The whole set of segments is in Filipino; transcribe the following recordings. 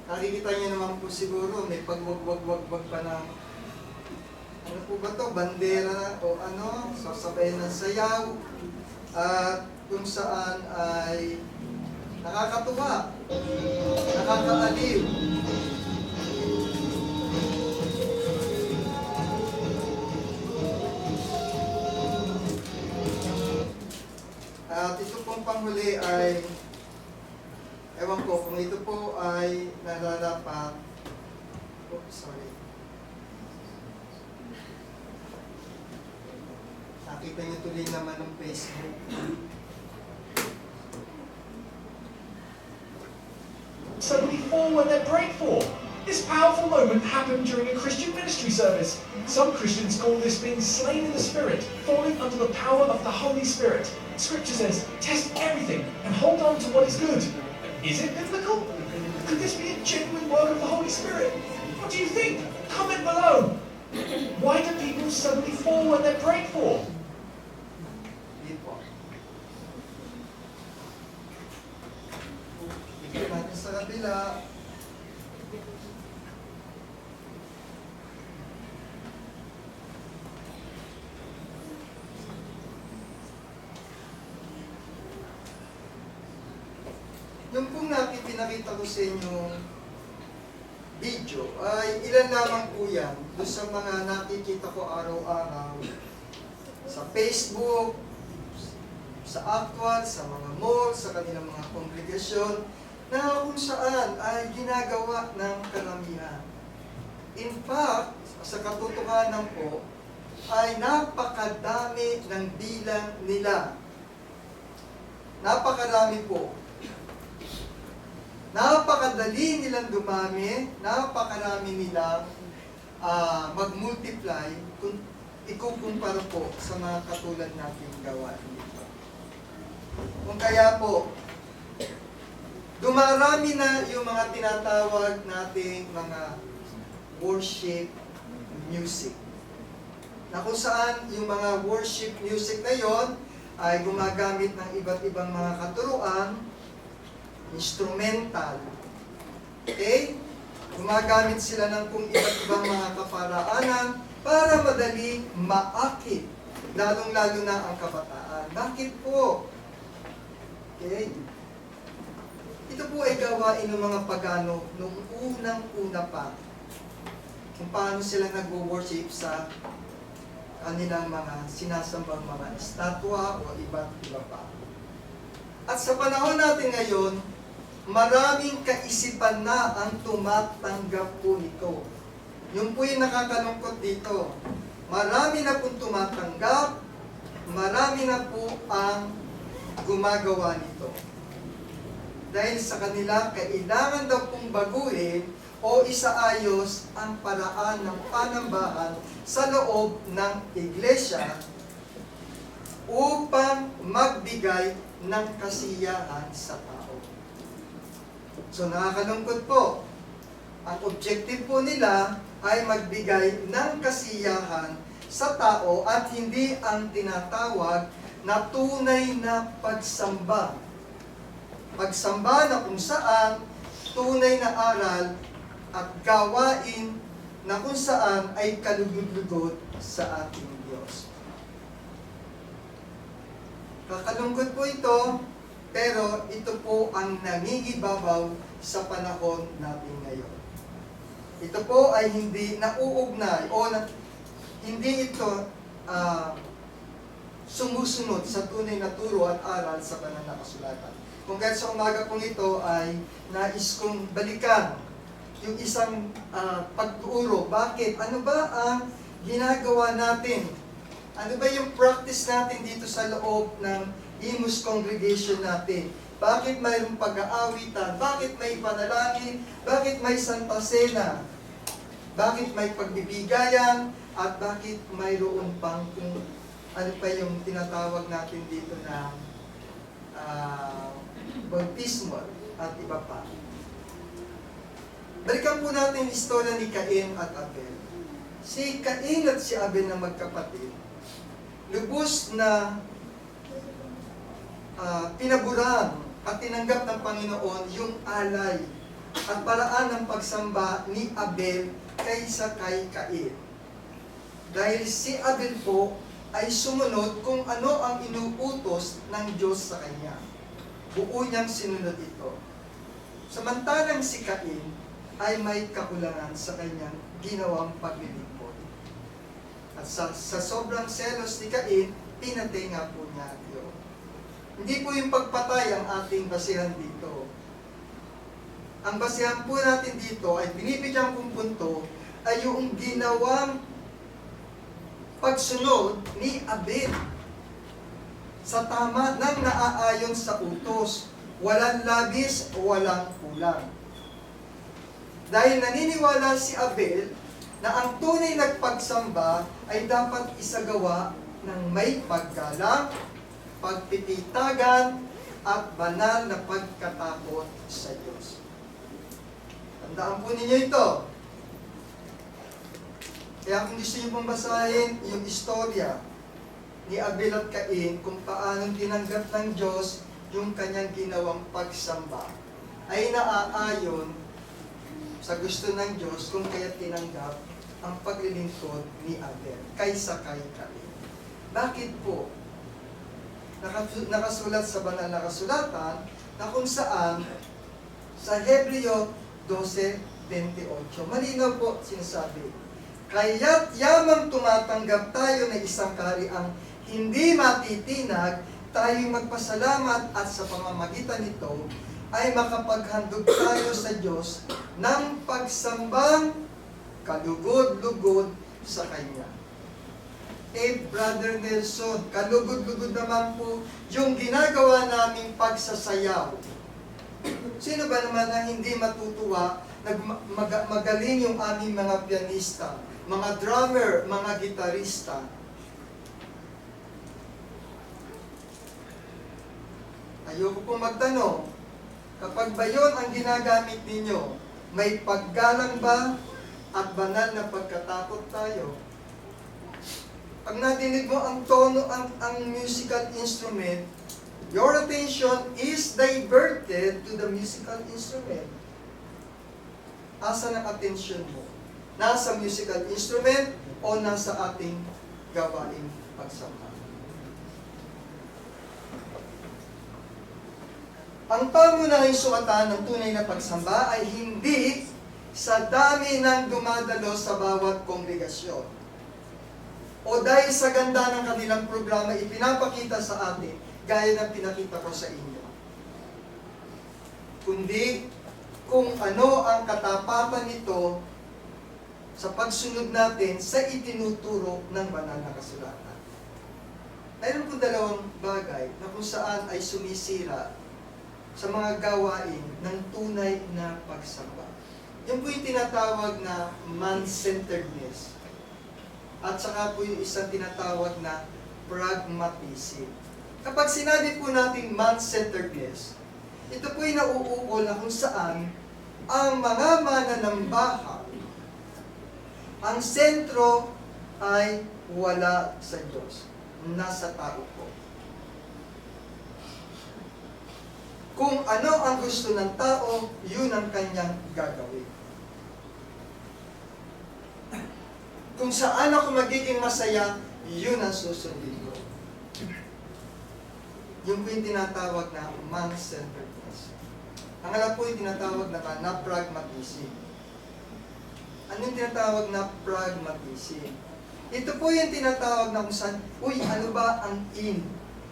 Nakikita niyo naman po siguro, may pagwag-wag-wag-wag pa na, ano po ba to, bandera o ano, sasabayan ng sayaw, at kung saan ay nakakatuwa, nakakaaliw. At ito pong panghuli ay, ewan ko kung ito po ay nararapat, sorry. Nakita niyo tuloy naman ng Facebook. Suddenly fall when they're prayed for. This powerful moment happened during a Christian ministry service. Some Christians call this being slain in the Spirit, falling under the power of the Holy Spirit. Scripture says, test everything and hold on to what is good. Is it biblical? Could this be a genuine work of the Holy Spirit? What do you think? Comment below. Why do people suddenly fall when they're prayed for? Tignan natin sa kabila. Yung pong pinakita ko sa inyong video ay ilan lamang po yan doon sa mga nakikita ko araw-araw sa Facebook, sa actual, sa mga mall, sa kanilang mga kongregasyon na kung saan ay ginagawa ng karamihan. In fact, sa katotohanan po, ay napakadami ng bilang nila. Napakarami po. Napakadali nilang dumami, napakarami nilang mag-multiply kung ikukumpara po sa mga katulad nating gawain dito. Kung kaya po, dumarami na yung mga tinatawag nating mga worship music. Na kung saan yung mga worship music na yon ay gumagamit ng iba't ibang mga katuruan, instrumental. Okay? Gumagamit sila ng kung iba't ibang mga kaparaanan para madali maakit, lalong-lalo na ang kabataan. Bakit po? Okay? Ito po ay gawain ng mga pagano noong unang-una pa. Kung paano sila nag-worship sa kanilang mga sinasambang mga estatwa o iba't iba pa. At sa panahon natin ngayon, maraming kaisipan na ang tumatanggap po nito. Yung po yung nakakalungkot dito. Marami na pong tumatanggap, marami na po ang gumagawa nito. Dahil sa kanila, kailangan daw pong baguhin o isaayos ang paraan ng panambahan sa loob ng iglesia upang magbigay ng kasiyahan sa tao. So nakakalungkot po. Ang objective po nila ay magbigay ng kasiyahan sa tao at hindi ang tinatawag na tunay na pagsamba. Pagsamba na kung saan tunay na aral at gawain na kung saan ay kalugod-lugod sa ating Diyos. Kakalungkot po ito, pero ito po ang nangingibabaw sa panahon natin ngayon. Ito po ay hindi nauugnay o hindi ito sumusunod sa tunay na turo at aral sa banal na kasulatan. Kung kahit sa umaga pong ito ay nais kong balikan yung isang pagturo. Bakit? Ano ba ang ginagawa natin? Ano ba yung practice natin dito sa loob ng Imus congregation natin? Bakit mayroong pag-aawitan? Bakit may panalangin? Bakit may Santa Cena? Bakit may pagbibigayan? At bakit mayroon pang kung ano pa yung tinatawag natin dito na bautismo at iba pa. Balikan po natin yung istorya ni Cain at Abel. Si Cain at si Abel na magkapatid, lubos na pinaburan at tinanggap ng Panginoon yung alay at paraan ng pagsamba ni Abel kaysa kay Cain. Dahil si Abel po ay sumunod kung ano ang inuutos ng Diyos sa kanya. Buo niyang sinunod ito. Samantalang si Cain ay may kakulangan sa kanyang ginawang paglilingkod. At sa sobrang selos ni Cain, pinatay nga po niya Abel. Hindi po yung pagpatay ang ating basihan dito. Ang basihan po natin dito ay binibigyan kong punto ay yung ginawang pagsunod ni Abel sa tama ng naaayon sa utos. Walang labis, walang kulang. Dahil naniniwala si Abel na ang tunay nagpagsamba ay dapat isagawa ng may paggalang, pagpipitagan, at banal na pagkatakot sa Diyos. Tandaan po ninyo ito. Kaya kung gusto niyo pong basahin yung istorya ni Abel at Cain kung paanong tinanggap ng Diyos yung kanyang ginawang pagsamba, ay naaayon sa gusto ng Diyos kung kaya tinanggap ang paglilingkod ni Abel kaysa kay Cain. Bakit po? Nakasulat sa banal na kasulatan na kung saan sa Hebreo 12:28, malinaw po sinasabi, kaya't yamang tumatanggap tayo ng isang kahariang hindi matitinag, tayong magpasalamat at sa pamamagitan nito ay makapaghandog tayo sa Diyos ng pagsambang kalugod-lugod sa Kanya. Brother Nelson, kalugod-lugod naman po yung ginagawa naming pagsasayaw. Sino ba naman ang hindi matutuwa, magaling yung aming mga pianista, mga drummer, mga gitarista? Ayoko pong magtanong, kapag ba yun ang ginagamit ninyo, may paggalang ba at banal na pagkatakot tayo? Pag nadinig mo ang tono, ang musical instrument, your attention is diverted to the musical instrument. Asa ang attention mo? Nasa musical instrument o nasa ating gawaing pagsamba? Ang pangunahing suwatan ng tunay na pagsamba ay hindi sa dami ng dumadalo sa bawat kongregasyon o dahil sa ganda ng kanilang programa ipinapakita sa atin gaya ng pinakita ko sa inyo, kundi kung ano ang katapatan nito sa pagsunod natin sa itinuturo ng banal na kasulatan. Mayroon po dalawang bagay na kung saan ay sumisira sa mga gawain ng tunay na pagsamba. Yung po yung tinatawag na man-centeredness. At saka po yung isang tinatawag na pragmatism. Kapag sinabi po natin man-centeredness, ito po yung nauukol na kung saan ang mga mananambahan, ang sentro ay wala sa Diyos, nasa tao po. Kung ano ang gusto ng tao, yun ang kanyang gagawin. Kung saan ako magiging masaya, yun ang susundin ko. Yung po yung tinatawag na man-centeredness. Ang alam po yung tinatawag na pragmatism. Ano yung tinatawag na pragmatism? Ito po yung tinatawag na kung saan, uy, ano ba ang in?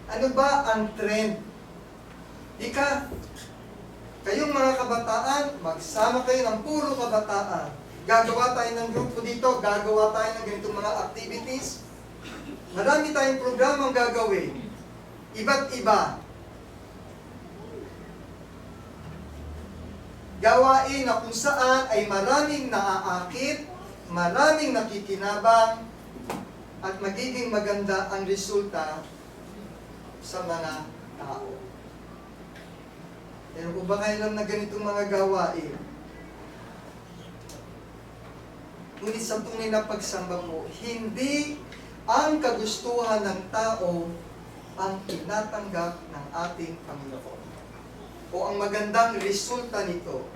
Ano ba ang trend? Kayong mga kabataan, magsama kayo ng puro kabataan. Gagawa tayo ng grupo dito, gagawa tayo ng ganitong mga activities. Marami tayong programang gagawin. Iba't iba. Gawain na kung saan ay maraming naaakit, maraming nakikinabang, at magiging maganda ang resulta sa mga tao. Pero kung ba kayo lang na ganitong mga gawain, ngunit sa tunay na pagsamba mo, hindi ang kagustuhan ng tao ang tinatanggap ng ating Panginoon. O ang magandang resulta nito